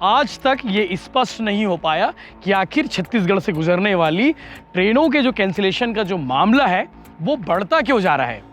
आज तक ये स्पष्ट नहीं हो पाया कि आखिर छत्तीसगढ़ से गुजरने वाली ट्रेनों के जो कैंसिलेशन का जो मामला है वो बढ़ता क्यों जा रहा है।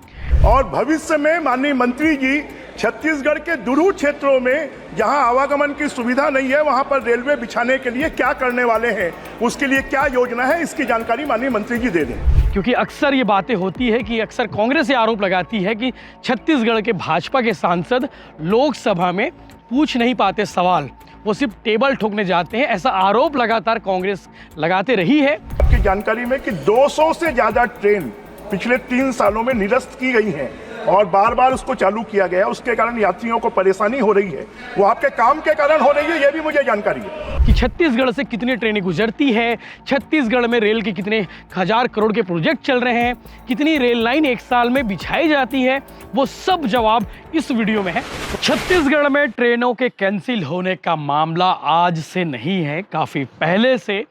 और भविष्य में माननीय मंत्री जी छत्तीसगढ़ के दूर क्षेत्रों में जहां आवागमन की सुविधा नहीं है वहां पर रेलवे बिछाने के लिए क्या करने वाले हैं, उसके लिए क्या योजना है, इसकी जानकारी माननीय मंत्री जी दे दें। क्योंकि अक्सर ये बातें होती है कि अक्सर कांग्रेस ये आरोप लगाती है कि छत्तीसगढ़ के भाजपा के सांसद लोकसभा में पूछ नहीं पाते सवाल, वो सिर्फ टेबल ठोकने जाते हैं। ऐसा आरोप लगातार कांग्रेस लगाते रही है। आपकी जानकारी में कि 200 से ज्यादा ट्रेन पिछले 3 सालों में निरस्त की गई हैं और बार बार उसको चालू किया गया, उसके कारण यात्रियों को परेशानी हो रही है। वो आपके काम के कारण हो रही है, ये भी मुझे जानकारी है कि छत्तीसगढ़ से कितनी ट्रेनें गुजरती है, छत्तीसगढ़ में रेल के कितने हजार करोड़ के प्रोजेक्ट चल रहे हैं, कितनी रेल लाइन एक साल में बिछाई जाती है, वो सब जवाब इस वीडियो में है। छत्तीसगढ़ में ट्रेनों के कैंसिल होने का मामला आज से नहीं है, काफ़ी पहले से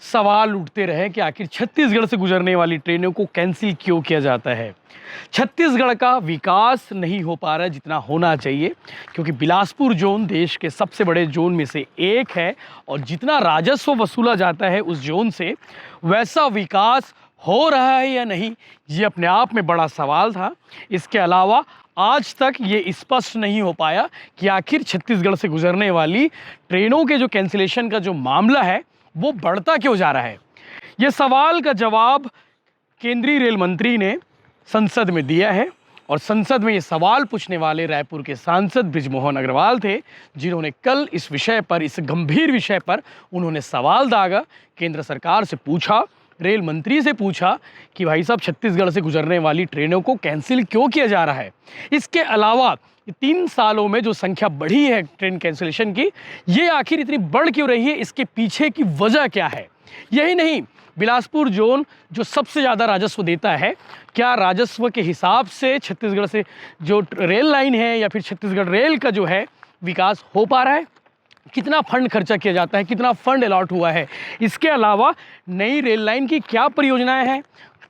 सवाल उठते रहे कि आखिर छत्तीसगढ़ से गुजरने वाली ट्रेनों को कैंसिल क्यों किया जाता है। छत्तीसगढ़ का विकास नहीं हो पा रहा है जितना होना चाहिए, क्योंकि बिलासपुर जोन देश के सबसे बड़े जोन में से एक है और जितना राजस्व वसूला जाता है उस जोन से, वैसा विकास हो रहा है या नहीं, ये अपने आप में बड़ा सवाल था। इसके अलावा आज तक ये स्पष्ट नहीं हो पाया कि आखिर छत्तीसगढ़ से गुजरने वाली ट्रेनों के जो कैंसिलेशन का जो मामला है वो बढ़ता क्यों जा रहा है। ये सवाल का जवाब केंद्रीय रेल मंत्री ने संसद में दिया है और संसद में ये सवाल पूछने वाले रायपुर के सांसद बृजमोहन अग्रवाल थे, जिन्होंने कल इस विषय पर, इस गंभीर विषय पर उन्होंने सवाल दागा, केंद्र सरकार से पूछा, रेल मंत्री से पूछा कि भाई साहब छत्तीसगढ़ से गुजरने वाली ट्रेनों को कैंसिल क्यों किया जा रहा है। इसके अलावा 3 सालों में जो संख्या बढ़ी है ट्रेन कैंसिलेशन की, ये आखिर इतनी बढ़ क्यों रही है, इसके पीछे की वजह क्या है। यही नहीं, बिलासपुर जोन जो सबसे ज़्यादा राजस्व देता है, क्या राजस्व के हिसाब से छत्तीसगढ़ से जो रेल लाइन है या फिर छत्तीसगढ़ रेल का जो है विकास हो पा रहा है, कितना फंड खर्चा किया जाता है, कितना फंड अलॉट हुआ है। इसके अलावा नई रेल लाइन की क्या परियोजनाएं हैं,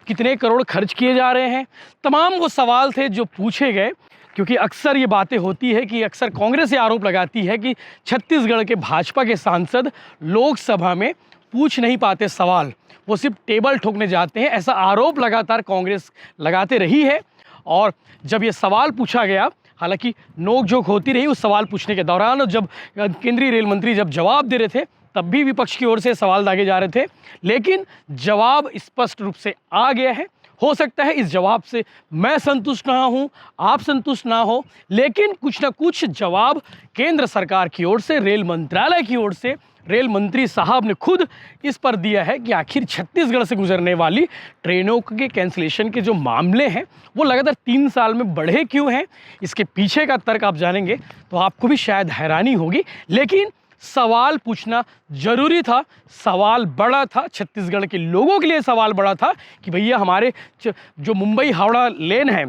कितने करोड़ खर्च किए जा रहे हैं, तमाम वो सवाल थे जो पूछे गए। क्योंकि अक्सर ये बातें होती है कि अक्सर कांग्रेस ये आरोप लगाती है कि छत्तीसगढ़ के भाजपा के सांसद लोकसभा में पूछ नहीं पाते सवाल, वो सिर्फ टेबल ठोकने जाते हैं। ऐसा आरोप लगातार कांग्रेस लगाते रही है और जब ये सवाल पूछा गया, हालांकि नोकझोंक होती रही उस सवाल पूछने के दौरान, और जब केंद्रीय रेल मंत्री जब जवाब दे रहे थे तब भी विपक्ष की ओर से सवाल दागे जा रहे थे, लेकिन जवाब स्पष्ट रूप से आ गया है। हो सकता है इस जवाब से मैं संतुष्ट ना हूं, आप संतुष्ट ना हो, लेकिन कुछ ना कुछ जवाब केंद्र सरकार की ओर से, रेल मंत्रालय की ओर से, रेल मंत्री साहब ने खुद इस पर दिया है कि आखिर छत्तीसगढ़ से गुजरने वाली ट्रेनों के कैंसिलेशन के जो मामले हैं वो लगातार 3 साल में बढ़े क्यों हैं। इसके पीछे का तर्क आप जानेंगे तो आपको भी शायद हैरानी होगी, लेकिन सवाल पूछना जरूरी था। सवाल बड़ा था, छत्तीसगढ़ के लोगों के लिए सवाल बड़ा था कि भैया हमारे जो मुंबई हावड़ा लेन है,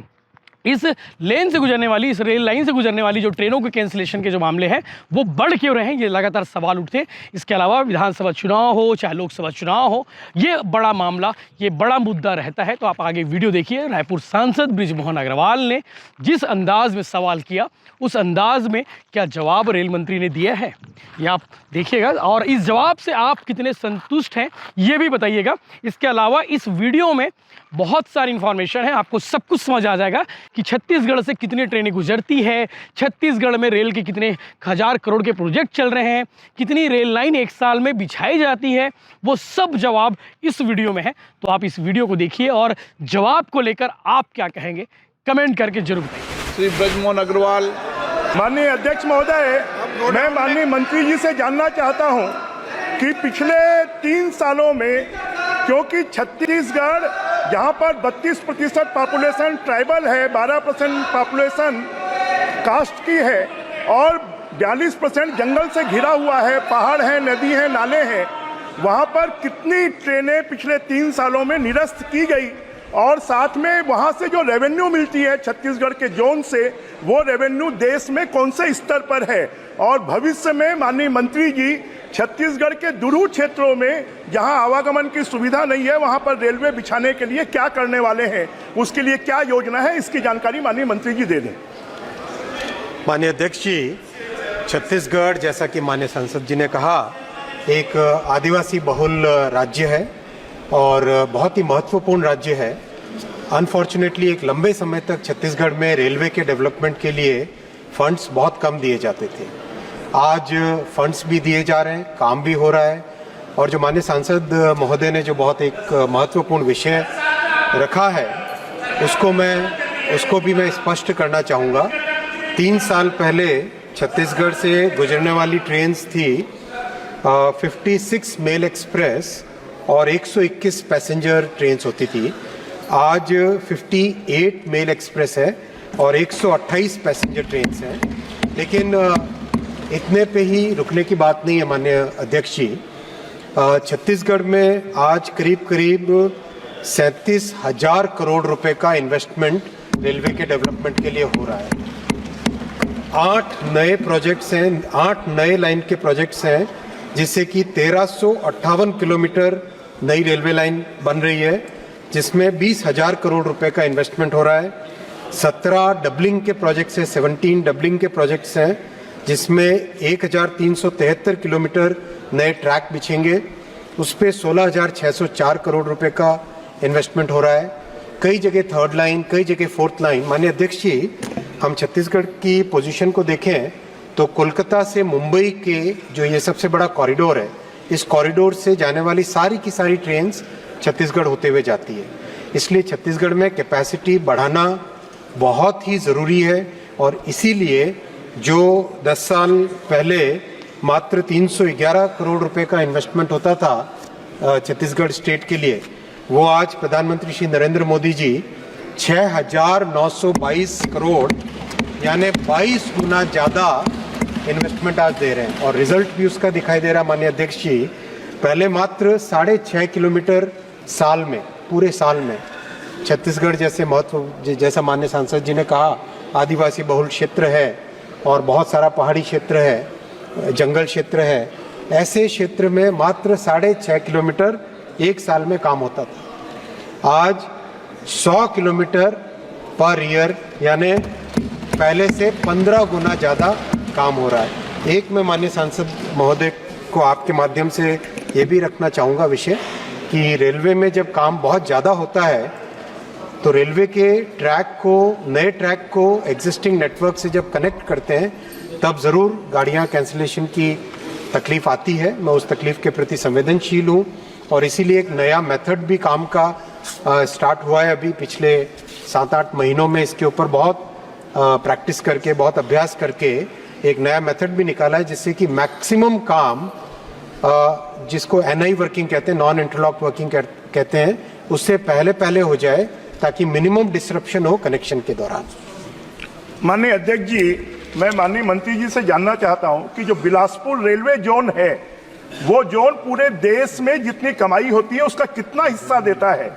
इस लेन से गुजरने वाली, इस रेल लाइन से गुजरने वाली जो ट्रेनों के कैंसिलेशन के जो मामले हैं वो बढ़ क्यों रहे हैं, ये लगातार सवाल उठते। इसके अलावा विधानसभा चुनाव हो चाहे लोकसभा चुनाव हो, ये बड़ा मामला, ये बड़ा मुद्दा रहता है। तो आप आगे वीडियो देखिए। रायपुर सांसद बृजमोहन अग्रवाल ने जिस अंदाज में सवाल किया, उस अंदाज में क्या जवाब रेल मंत्री ने दिया है, ये आप देखिएगा और इस जवाब से आप कितने संतुष्ट हैं ये भी बताइएगा। इसके अलावा इस वीडियो में बहुत सारी इन्फॉर्मेशन है, आपको सब कुछ समझ आ जाएगा कि छत्तीसगढ़ से कितनी ट्रेनें गुजरती है, छत्तीसगढ़ में रेल के कितने हजार करोड़ के प्रोजेक्ट चल रहे हैं, कितनी रेल लाइन एक साल में बिछाई जाती है, वो सब जवाब इस वीडियो में है। तो आप इस वीडियो को देखिए और जवाब को लेकर आप क्या कहेंगे कमेंट करके जरूर बताइए। श्री बृजमोहन अग्रवाल। माननीय अध्यक्ष महोदय, मैं माननीय मंत्री जी से जानना चाहता हूं कि पिछले 3 सालों में, क्योंकि छत्तीसगढ़ जहां पर 32% पॉपुलेशन ट्राइबल है, 12% पॉपुलेशन कास्ट की है और 42% जंगल से घिरा हुआ है, पहाड़ हैं, नदी हैं, नाले हैं, वहां पर कितनी ट्रेनें पिछले 3 सालों में निरस्त की गई और साथ में वहां से जो रेवेन्यू मिलती है छत्तीसगढ़ के जोन से, वो रेवेन्यू देश में कौन से स्तर पर है और भविष्य में माननीय मंत्री जी छत्तीसगढ़ के दूर क्षेत्रों में जहां आवागमन की सुविधा नहीं है वहां पर रेलवे बिछाने के लिए क्या करने वाले हैं, उसके लिए क्या योजना है, इसकी जानकारी माननीय मंत्री जी दे दें। माननीय अध्यक्ष जी, छत्तीसगढ़, जैसा कि माननीय सांसद जी ने कहा, एक आदिवासी बहुल राज्य है और बहुत ही महत्वपूर्ण राज्य है। अनफॉर्चुनेटली एक लंबे समय तक छत्तीसगढ़ में रेलवे के डेवलपमेंट के लिए फंड्स बहुत कम दिए जाते थे। आज फंड्स भी दिए जा रहे हैं, काम भी हो रहा है। और जो माननीय सांसद महोदय ने जो बहुत एक महत्वपूर्ण विषय रखा है, उसको भी मैं स्पष्ट करना चाहूँगा। 3 साल पहले छत्तीसगढ़ से गुजरने वाली ट्रेन्स थी 56 मेल एक्सप्रेस और 121 पैसेंजर ट्रेन्स होती थी। आज 58 मेल एक्सप्रेस है और 128 पैसेंजर ट्रेन्स हैं। लेकिन इतने पे ही रुकने की बात नहीं है माननीय अध्यक्ष जी। छत्तीसगढ़ में आज करीब 37,000 करोड़ रुपए का इन्वेस्टमेंट रेलवे के डेवलपमेंट के लिए हो रहा है। 8 नए प्रोजेक्ट्स हैं, 8 नए लाइन के प्रोजेक्ट्स हैं, जिससे कि 1358 किलोमीटर नई रेलवे लाइन बन रही है, जिसमें 20,000 करोड़ रुपए का इन्वेस्टमेंट हो रहा है। 17 डबलिंग के प्रोजेक्ट्स हैं, 17 डबलिंग के प्रोजेक्ट्स हैं, जिसमें 1,373 किलोमीटर नए ट्रैक बिछेंगे। उस पर 16,604 करोड़ रुपए का इन्वेस्टमेंट हो रहा है। कई जगह 3rd लाइन, कई जगह 4th लाइन। माननीय अध्यक्ष जी, हम छत्तीसगढ़ की पोजीशन को देखें तो कोलकाता से मुंबई के जो ये सबसे बड़ा कॉरिडोर है, इस कॉरिडोर से जाने वाली सारी की सारी ट्रेन्स छत्तीसगढ़ होते हुए जाती है। इसलिए छत्तीसगढ़ में कैपेसिटी बढ़ाना बहुत ही ज़रूरी है। और इसीलिए जो 10 साल पहले मात्र 311 करोड़ रुपए का इन्वेस्टमेंट होता था छत्तीसगढ़ स्टेट के लिए, वो आज प्रधानमंत्री श्री नरेंद्र मोदी जी 6,922 करोड़ यानी 22 गुना ज़्यादा इन्वेस्टमेंट आज दे रहे हैं। और रिजल्ट भी उसका दिखाई दे रहा। माननीय अध्यक्ष जी, पहले मात्र 6.5 किलोमीटर साल में, पूरे साल में छत्तीसगढ़ जैसा माननीय सांसद जी ने कहा, आदिवासी बहुल क्षेत्र है और बहुत सारा पहाड़ी क्षेत्र है, जंगल क्षेत्र है। ऐसे क्षेत्र में मात्र 6.5 किलोमीटर एक साल में काम होता था। आज 100 किलोमीटर पर ईयर यानी पहले से 15 गुना ज़्यादा काम हो रहा है। एक मैं माननीय सांसद महोदय को आपके माध्यम से ये भी रखना चाहूँगा विषय कि रेलवे में जब काम बहुत ज़्यादा होता है तो रेलवे के नए ट्रैक को एग्जिस्टिंग नेटवर्क से जब कनेक्ट करते हैं तब ज़रूर गाड़ियाँ कैंसिलेशन की तकलीफ़ आती है। मैं उस तकलीफ़ के प्रति संवेदनशील हूँ और इसीलिए एक नया मेथड भी काम का स्टार्ट हुआ है। अभी पिछले 7-8 महीनों में इसके ऊपर बहुत प्रैक्टिस करके, बहुत अभ्यास करके एक नया मेथड भी निकाला है, जिससे कि मैक्सिमम काम जिसको NI वर्किंग कहते हैं, नॉन इंटरलॉक वर्किंग कहते हैं, उससे पहले हो जाए ताकि मिनिमम डिसरप्शन हो कनेक्शन के दौरान। माननीय अध्यक्ष जी, मैं माननीय मंत्री जी से जानना चाहता हूं कि जो बिलासपुर रेलवे जोन है, वो जोन पूरे देश में जितनी कमाई होती है उसका कितना हिस्सा देता है,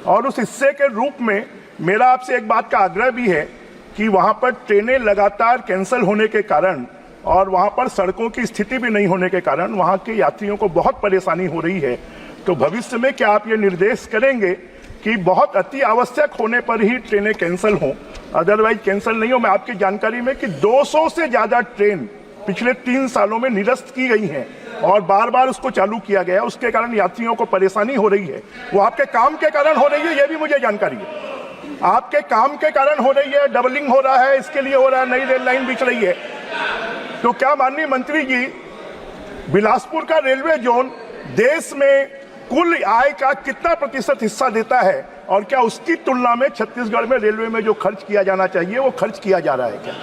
और उस हिस्से के रूप में मेरा आपसे एक बात का आग्रह भी है कि वहां पर ट्रेनें लगातार कैंसिल होने के कारण और वहां पर सड़कों की स्थिति भी नहीं होने के कारण वहां के यात्रियों को बहुत परेशानी हो रही है। तो भविष्य में क्या आप ये निर्देश करेंगे कि बहुत अति आवश्यक होने पर ही ट्रेनें कैंसिल हों, अदरवाइज कैंसिल नहीं हो? मैं आपकी जानकारी में कि 200 से ज्यादा ट्रेन पिछले 3 सालों में निरस्त की गई हैं और बार बार उसको चालू किया गया, उसके कारण यात्रियों को परेशानी हो रही है। वो आपके काम के कारण हो रही है, ये भी मुझे जानकारी है। आपके काम के कारण हो रही है, डबलिंग हो रहा है, इसके लिए हो रहा है, नई रेल लाइन बिछ रही है। तो क्या माननीय मंत्री जी, बिलासपुर का रेलवे जोन देश में कुल आय का कितना प्रतिशत हिस्सा देता है, और क्या उसकी तुलना में छत्तीसगढ़ में रेलवे में जो खर्च किया जाना चाहिए वो खर्च किया जा रहा है क्या?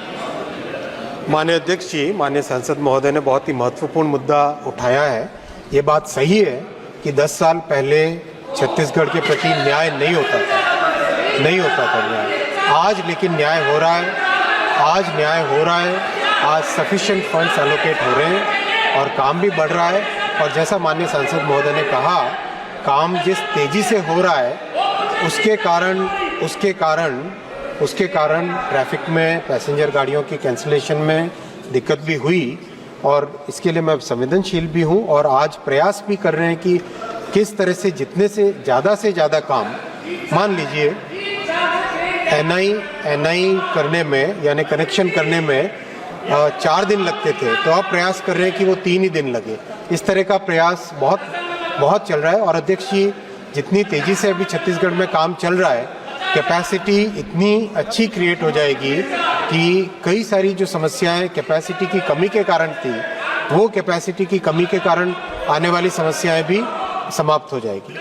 माननीय अध्यक्ष जी, माननीय सांसद महोदय ने बहुत ही महत्वपूर्ण मुद्दा उठाया है। ये बात सही है कि 10 साल पहले छत्तीसगढ़ के प्रति न्याय नहीं होता था न्याय। आज लेकिन न्याय हो रहा है, आज सफिशिएंट फंड्स एलोकेट हो रहे हैं और काम भी बढ़ रहा है। और जैसा माननीय सांसद महोदय ने कहा, काम जिस तेजी से हो रहा है उसके कारण ट्रैफिक में, पैसेंजर गाड़ियों की कैंसिलेशन में दिक्कत भी हुई और इसके लिए मैं संवेदनशील भी हूँ और आज प्रयास भी कर रहे हैं कि किस तरह से जितने से ज़्यादा काम, मान लीजिए NI करने में यानी कनेक्शन करने में 4 दिन लगते थे, तो अब प्रयास कर रहे हैं कि वो 3 ही दिन लगे। इस तरह का प्रयास बहुत चल रहा है। और अध्यक्ष जी, जितनी तेजी से अभी छत्तीसगढ़ में काम चल रहा है, कैपेसिटी इतनी अच्छी क्रिएट हो जाएगी कि कई सारी जो समस्याएं कैपेसिटी की कमी के कारण थी, वो कैपेसिटी की कमी के कारण आने वाली समस्याएं भी समाप्त हो जाएगी।